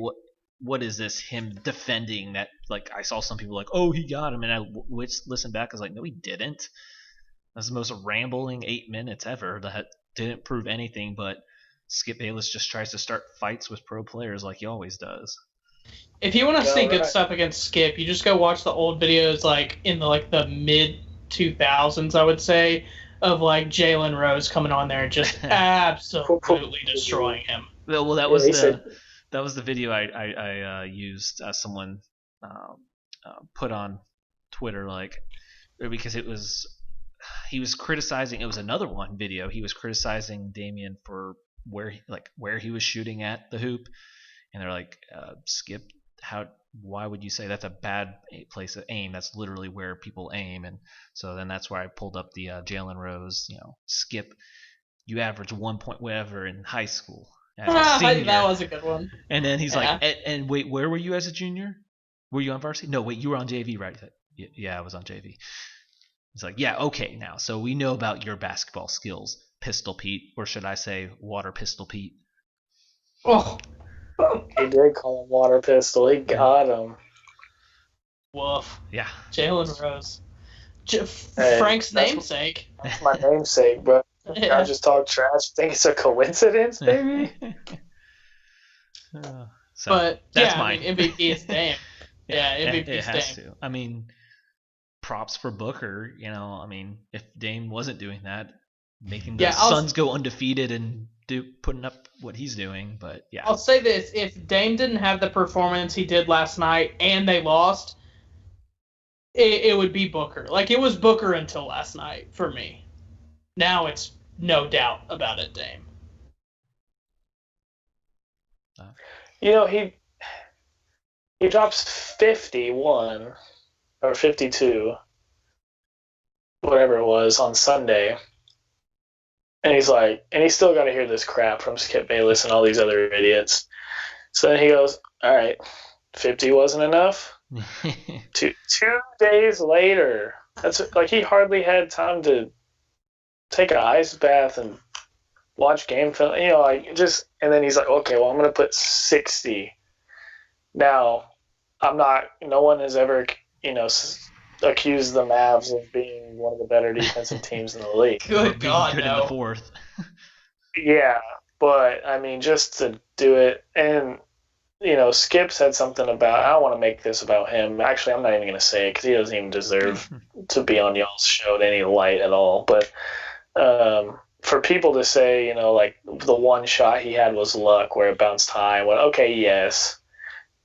what is this? Him defending that? Like, I saw some people like, oh, he got him, and I listened back. I was like, no, he didn't. That's the most rambling 8 minutes ever. That didn't prove anything. But Skip Bayless just tries to start fights with pro players like he always does. If you want to Yeah, see good right. stuff against Skip, you just go watch the old videos like in the mid 2000s, I would say, of like Jalen Rose coming on there and just absolutely destroying him. Well, that Yeah, was he the said- that was the video I used. Someone put on Twitter, like, because it was he was criticizing. It was another one video. He was criticizing Damian for where he was shooting at the hoop, and they're like, Skip, why would you say that's a bad place to aim? That's literally where people aim. And so then that's where I pulled up the Jalen Rose, Skip, you averaged 1 point whatever in high school as a senior. That was a good one. And then he's like, and wait, where were you as a junior? Were you on varsity? No, wait, you were on JV, right? Yeah, I was on JV. He's like, yeah, okay, now. So we know about your basketball skills, Pistol Pete, or should I say Water Pistol Pete? Oh. He did call him Water Pistol. He got him. Woof. Yeah. Jalen Rose. Hey, Frank's namesake. That's my namesake, bro. Yeah. I just talk trash. Think it's a coincidence, baby? So But that's yeah, mine. I mean, MVP is Dame. Yeah, MVP it is has Dame. to. I mean, props for Booker. I mean, if Dame wasn't doing that, making the Suns go undefeated and putting up what he's doing, but yeah. I'll say this: if Dame didn't have the performance he did last night and they lost, it would be Booker. Like, it was Booker until last night for me. Now it's no doubt about it, Dame. He drops 51 or 52, whatever it was, on Sunday. And he's like, and he's still got to hear this crap from Skip Bayless and all these other idiots. So then he goes, all right, 50 wasn't enough. 2 days later, that's like he hardly had time to take an ice bath and watch game film. And then he's like, okay, well, I'm going to put 60. Now, no one has ever, accused the Mavs of being one of the better defensive teams in the league. Good God, good no. in the fourth. Yeah, but I mean, just to do it, and Skip said something about, I don't want to make this about him. Actually, I'm not even going to say it because he doesn't even deserve to be on y'all's show to any light at all. But for people to say, like the one shot he had was luck where it bounced high, okay, yes,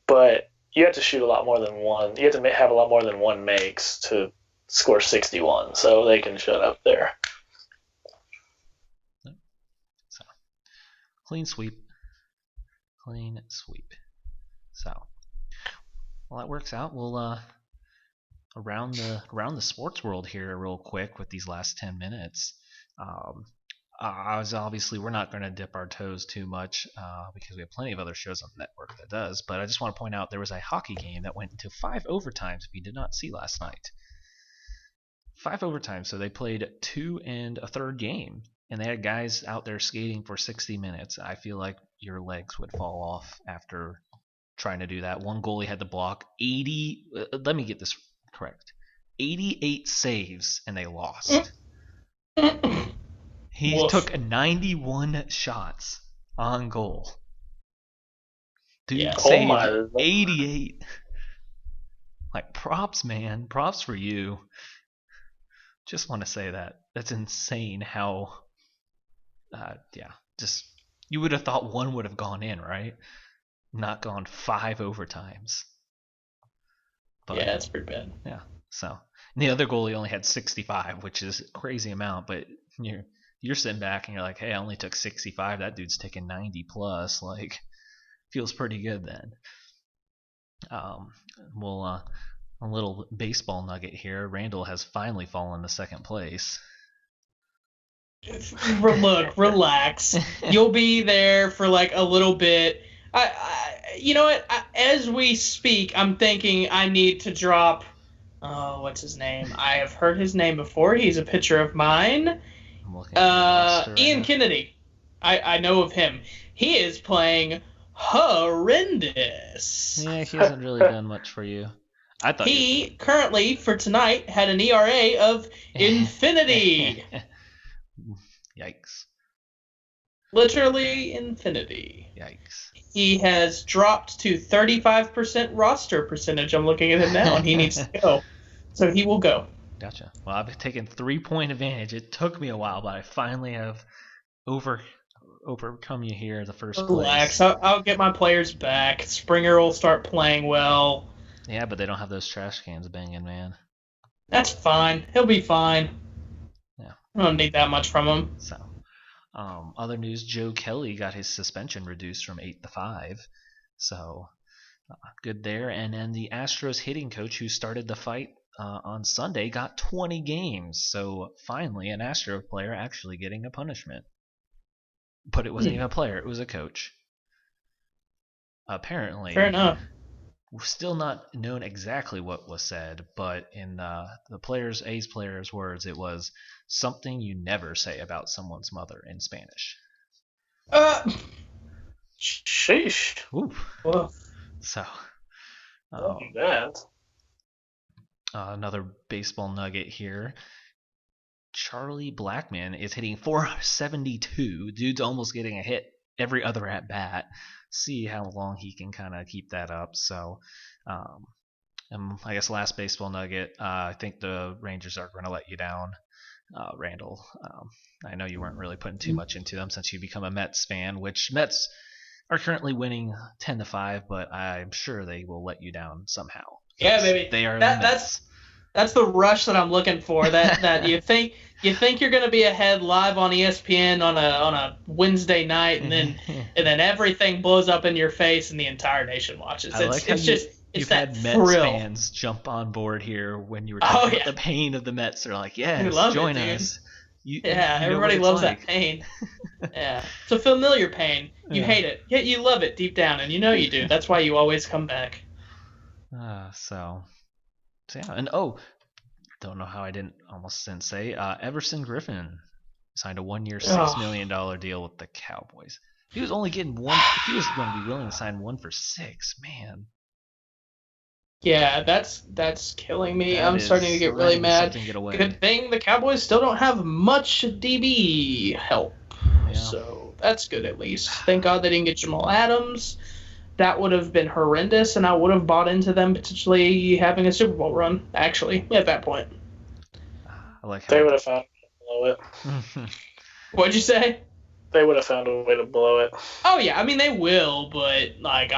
but you have to shoot a lot more than one. You have to have a lot more than one makes to score 61, so they can shut up there. So, clean sweep. So, well, that works out. We'll around the sports world here real quick with these last 10 minutes. Obviously, we're not going to dip our toes too much because we have plenty of other shows on the network that does. But I just want to point out there was a hockey game that went into 5 overtimes if you did not see last night. 5 overtimes, so they played 2 and a third game, and they had guys out there skating for 60 minutes. I feel like your legs would fall off after trying to do that. One goalie had to block 80. Let me get this correct. 88 saves, and they lost. He Woof. took 91 shots on goal. Dude Yeah. saved Oh my. 88. Like, props, man. Props for you. Just want to say that. That's insane how, just, you would have thought one would have gone in, right? Not gone 5 overtimes. But, Yeah, it's pretty bad. yeah, so. And the other goalie only had 65, which is a crazy amount, but you're sitting back and you're like, hey, I only took 65. That dude's taking 90 plus. Like, feels pretty good then. A little baseball nugget here. Randall has finally fallen to second place. Look, relax. You'll be there for like a little bit. You know what? As we speak, I'm thinking I need to drop. What's his name? I have heard his name before. He's a pitcher of mine. I'm looking at the roster right Ian now. Kennedy. I know of him. He is playing horrendous. Yeah, he hasn't really done much for you. I thought He currently, for tonight, had an ERA of infinity. Yikes. Literally infinity. Yikes. He has dropped to 35% roster percentage. I'm looking at him now, and he needs to go. So he will go. Gotcha. Well, I've taken 3-point advantage. It took me a while, but I finally have overcome you here in the first Relax. place. I'll get my players back. Springer will start playing well. Yeah, but they don't have those trash cans banging, man. That's fine. He'll be fine. Yeah. I don't need that much from him. So, Other news: Joe Kelly got his suspension reduced from 8 to 5, so good there. And then the Astros hitting coach who started the fight on Sunday got 20 games. So finally, an Astro player actually getting a punishment. But it wasn't even a player; it was a coach. Apparently, Fair enough. still not known exactly what was said, but in the A's player's words, it was something you never say about someone's mother in Spanish. Sheesh. Ooh. Well, So, That. another baseball nugget here. Charlie Blackmon is hitting 472. Dude's almost getting a hit every other at bat. See how long he can kind of keep that up. So, I guess last baseball nugget. I think the Rangers are going to let you down, Randall. I know you weren't really putting too much into them since you become a Mets fan, which Mets are currently winning 10-5, but I'm sure they will let you down somehow. yeah, baby. They are the Mets. That's the rush that I'm looking for. That you think you're going to be ahead live on ESPN on a Wednesday night, and then everything blows up in your face and the entire nation watches. You've that had Mets thrill. fans jump on board here when you were talking about the pain of the Mets. They're like, yes, join us. Everybody loves that pain. Yeah, it's a familiar pain. You hate it, yet you love it deep down, and you know you do. That's why you always come back. So yeah, and don't know how I didn't say Everson Griffin signed a 1-year, $6 million deal with the Cowboys. He was only getting one. He was going to be willing to sign one for $6 million. Man. Yeah, that's killing me. I'm starting to get really mad. Good thing the Cowboys still don't have much DB help. Yeah. So that's good at least. Thank God they didn't get Jamal Adams. That would have been horrendous, and I would have bought into them potentially having a Super Bowl run, actually, at that point. I like how they would have found a way to blow it. What'd you say? They would have found a way to blow it. Oh, yeah. I mean, they will, but, like,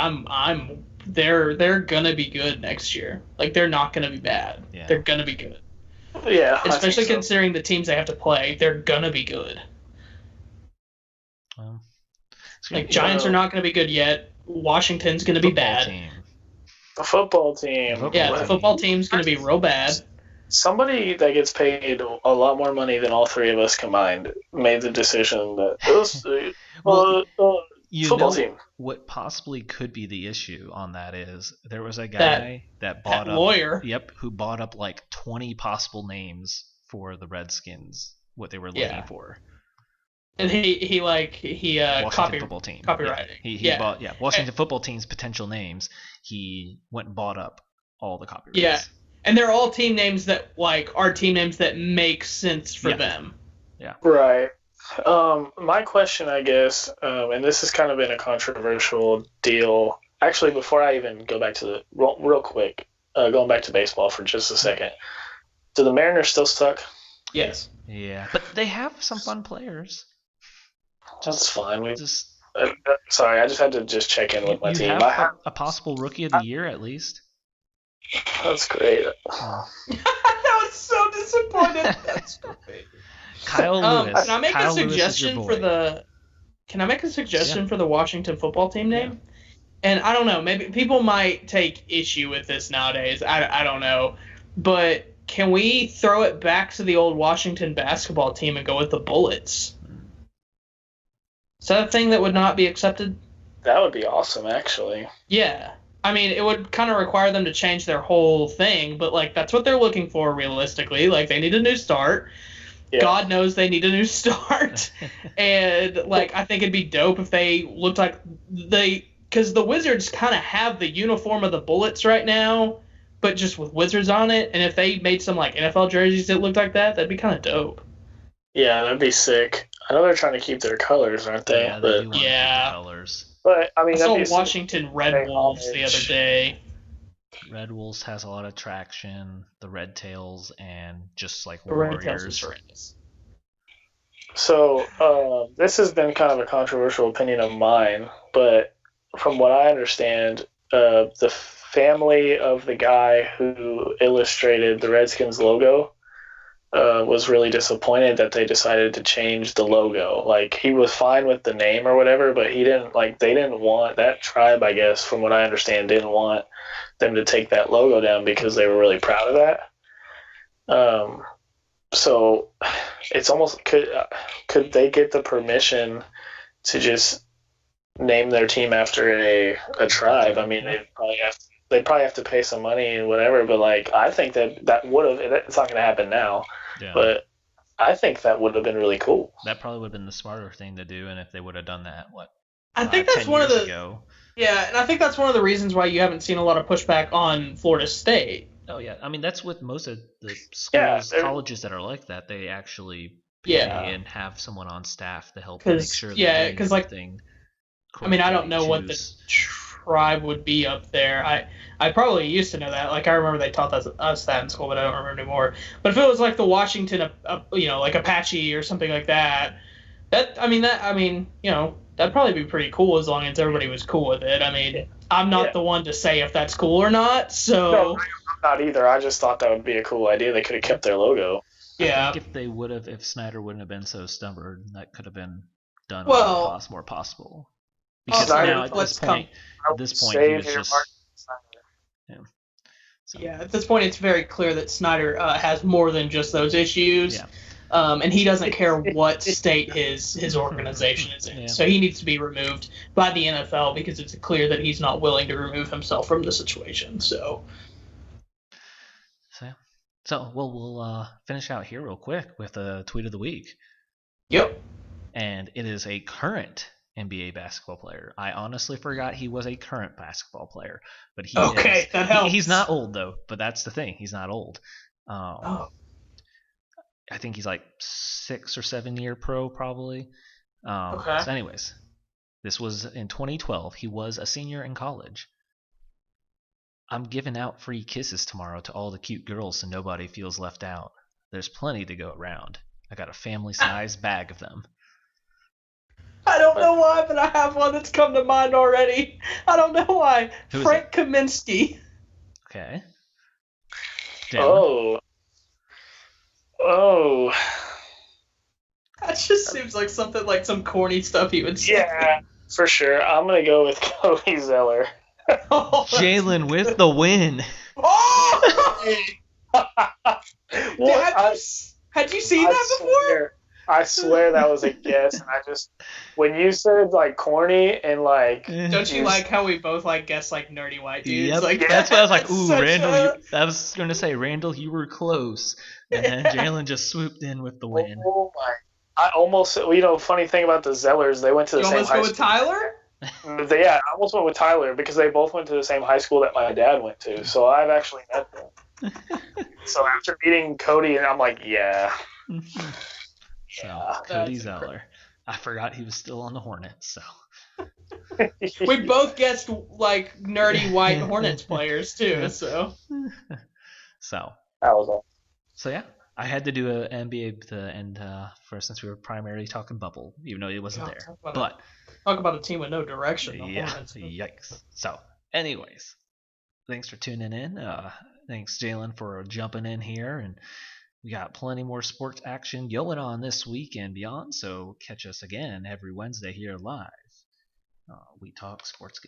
they're gonna be good next year. Like, they're not gonna be bad. Yeah. They're gonna be good. Yeah. Especially considering the teams they have to play, they're gonna be good. Giants are not gonna be good yet. Washington's gonna be bad. The football team. The football team's gonna be real bad. Somebody that gets paid a lot more money than all three of us combined made the decision that this football team. What possibly could be the issue on that is there was a guy that bought up lawyer. Yep, who bought up like 20 possible names for the Redskins, what they were looking for. And he Washington football team copyrighting. He bought Washington football team's potential names. He went and bought up all the copyrights. Yeah. And they're all team names that are team names that make sense for them. Yeah. Right. My question, I guess, and this has kind of been a controversial deal. Actually, before I even go back to real quick, going back to baseball for just a second, do the Mariners still suck? Yes. Yeah, but they have some fun players. That's fine. Sorry, I just had to check in with my team. I have a possible rookie of the year at least. That's great. I was so disappointed. That's great. Kyle Lewis. Can I make a suggestion for the? Can I make a suggestion for the Washington football team name? Yeah. And I don't know. Maybe people might take issue with this nowadays. I don't know, but can we throw it back to the old Washington basketball team and go with the Bullets? Is that a thing that would not be accepted? That would be awesome, actually. Yeah. I mean, it would kind of require them to change their whole thing, but, like, that's what they're looking for realistically. Like, they need a new start. Yeah. God knows they need a new start. And, like, I think it'd be dope if they looked like because the Wizards kind of have the uniform of the Bullets right now, but just with Wizards on it. And if they made some, like, NFL jerseys that looked like that, that'd be kind of dope. Yeah, that'd be sick. I know they're trying to keep their colors, aren't they? Yeah, they do want to keep the colors. But I mean, I saw Washington Red Wolves the other day. Red Wolves has a lot of traction. The Red Tails and just like the Warriors. Red Tails is horrendous. So this has been kind of a controversial opinion of mine, but from what I understand, the family of the guy who illustrated the Redskins logo was really disappointed that they decided to change the logo. Like, he was fine with the name or whatever, but he didn't they didn't want that tribe, I guess, from what I understand, didn't want them to take that logo down because they were really proud of that. So it's almost could they get the permission to just name their team after a tribe? I mean, they'd probably have to pay some money and whatever, but like, I think that would have, it's not going to happen now, but I think that would have been really cool. That probably would have been the smarter thing to do, and if they would have done that, I think that's 10 one of years the ago. Yeah, and I think that's one of the reasons why you haven't seen a lot of pushback on Florida State. Oh yeah, I mean that's with most of the schools, colleges that are like that. They actually pay and have someone on staff to help make sure. Because like, I mean, I don't know what the tribe would be up there. I probably used to know that. Like, I remember they taught us that in school, but I don't remember anymore. But if it was like the Washington, like Apache or something like that, that'd probably be pretty cool as long as everybody was cool with it. I mean, I'm not the one to say if that's cool or not, so. No, I'm not either. I just thought that would be a cool idea. They could have kept their logo. Yeah. I think if they would have, if Snyder wouldn't have been so stubborn, that could have been done more possible. Because now at this point, he was just. At this point, it's very clear that Snyder has more than just those issues. Yeah. And he doesn't care what state his organization is in. Yeah. So he needs to be removed by the NFL because it's clear that he's not willing to remove himself from the situation. So we'll finish out here real quick with a tweet of the week. Yep. And it is a current NBA basketball player. I honestly forgot he was a current basketball player, but that helps. He's not old though, but that's the thing. He's not old. I think he's like 6 or 7 year pro probably. So anyways, this was in 2012. He was a senior in college. I'm giving out free kisses tomorrow to all the cute girls so nobody feels left out. There's plenty to go around. I got a family-sized bag of them. I don't know why, but I have one that's come to mind already. I don't know why. Frank Kaminsky. Okay. Jalen. Oh. That just seems like something like some corny stuff he would say. Yeah, for sure. I'm going to go with Cody Zeller. Jalen with the win. Oh! Had you seen that before? I swear that was a guess, and when you said like corny and like, don't you like how we both like guess like nerdy white dudes? Yep. Like, that's why I was like, ooh, Randall. I was gonna say, Randall, you were close, and then Jalen just swooped in with the win. Oh my! I almost, funny thing about the Zellers, they went to the same high school. You almost go with Tyler? Yeah, I almost went with Tyler because they both went to the same high school that my dad went to, so I've actually met them. So after meeting Cody, I'm like, yeah. So, Cody Zeller. I forgot he was still on the Hornets, so. We both guessed, like, nerdy white Hornets players, too, so. So. That was all. So, yeah. I had to do an NBA to end for since we were primarily talking bubble, even though it wasn't there. Talk about a team with no direction. Yikes. So, anyways, thanks for tuning in. Thanks, Jalen, for jumping in here. And we got plenty more sports action going on this week and beyond. So, catch us again every Wednesday here live. We talk sports.